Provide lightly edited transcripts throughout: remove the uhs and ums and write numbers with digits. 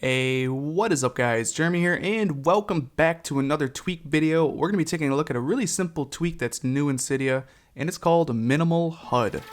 What is up guys, Jeremy here and welcome back to another tweak video. We're going to be taking a look at a really simple tweak that's new in Cydia and it's called Minimal HUD.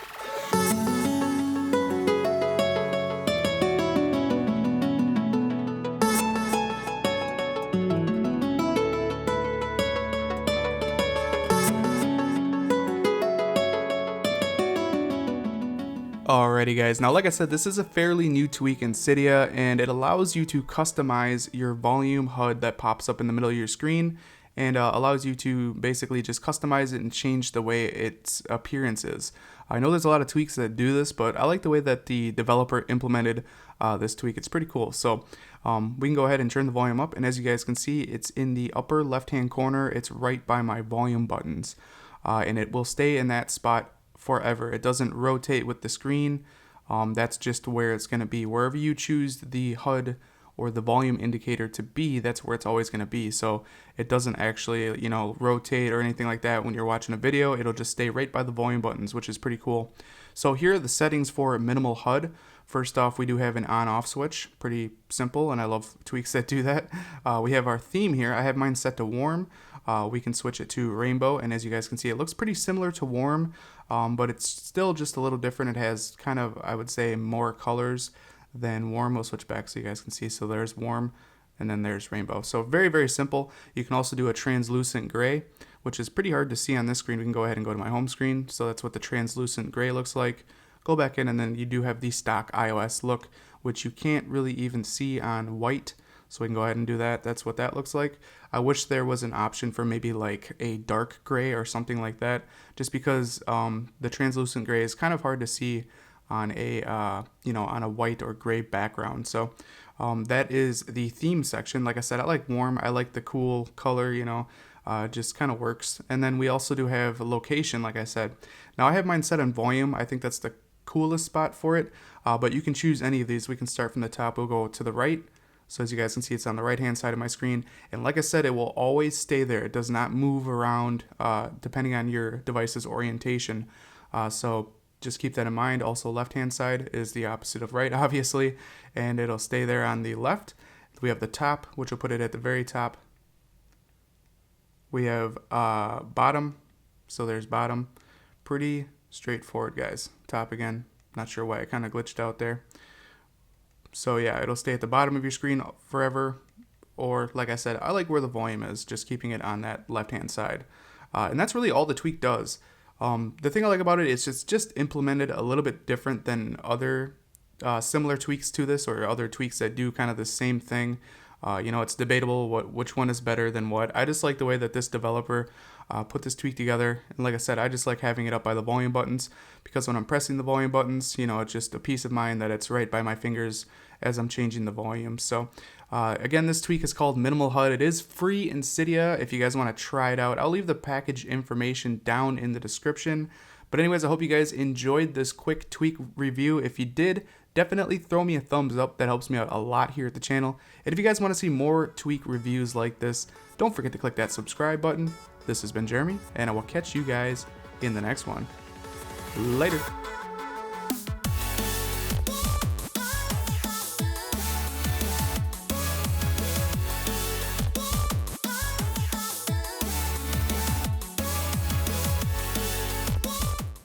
Alrighty guys, now like I said, this is a fairly new tweak in Cydia and it allows you to customize your volume HUD that pops up in the middle of your screen and allows you to basically just customize it and change the way its appearance is. I know there's a lot of tweaks that do this, but I like the way that the developer implemented this tweak. It's pretty cool. So we can go ahead and turn the volume up, and as you guys can see, it's in the upper left hand corner. It's right by my volume buttons and it will stay in that spot forever. It doesn't rotate with the screen. That's just where it's going to be. Wherever you choose the HUD or the volume indicator to be, that's where it's always going to be. So it doesn't actually, rotate or anything like that when you're watching a video. It'll just stay right by the volume buttons, which is pretty cool. So here are the settings for minimal HUD. First off, we do have an on-off switch. Pretty simple, and I love tweaks that do that. We have our theme here. I have mine set to warm. We can switch it to rainbow, and as you guys can see, it looks pretty similar to warm, but it's still just a little different. It has kind of, I would say, more colors than warm. We'll switch back so you guys can see. So there's warm, and then there's rainbow. So very, very simple. You can also do a translucent gray, which is pretty hard to see on this screen. We can go ahead and go to my home screen. So that's what the translucent gray looks like. Go back in, and then you do have the stock iOS look, which you can't really even see on white. So we can go ahead and do that. That's what that looks like. I wish there was an option for maybe like a dark gray or something like that, just because the translucent gray is kind of hard to see on a on a white or gray background. So that is the theme section. Like I said, I like warm. I like the cool color. Just kind of works. And then we also do have location, like I said. Now I have mine set on volume. I think that's the coolest spot for it, but you can choose any of these. We can start from the top. We'll go to the right. So as you guys can see, it's on the right hand side of my screen, and like I said, it will always stay there. It does not move around depending on your device's orientation, so just keep that in mind. Also, left hand side is the opposite of right, obviously, and it'll stay there on the left. We have the top, which will put it at the very top. We have bottom, so there's bottom. Pretty straightforward, guys. Top again, not sure why it kind of glitched out there. So yeah, it'll stay at the bottom of your screen forever, or like I said, I like where the volume is, just keeping it on that left hand side. And that's really all the tweak does. The thing I like about it is it's just implemented a little bit different than other similar tweaks to this, or other tweaks that do kind of the same thing. It's debatable which one is better than what. I just like the way that this developer put this tweak together. And like I said, I just like having it up by the volume buttons, because when I'm pressing the volume buttons, it's just a peace of mind that it's right by my fingers as I'm changing the volume. So again, this tweak is called Minimal HUD. It is free in Cydia if you guys want to try it out. I'll leave the package information down in the description. But anyways, I hope you guys enjoyed this quick tweak review. If you did, definitely throw me a thumbs up. That helps me out a lot here at the channel. And if you guys want to see more tweak reviews like this, don't forget to click that subscribe button. This has been Jeremy, and I will catch you guys in the next one. Later.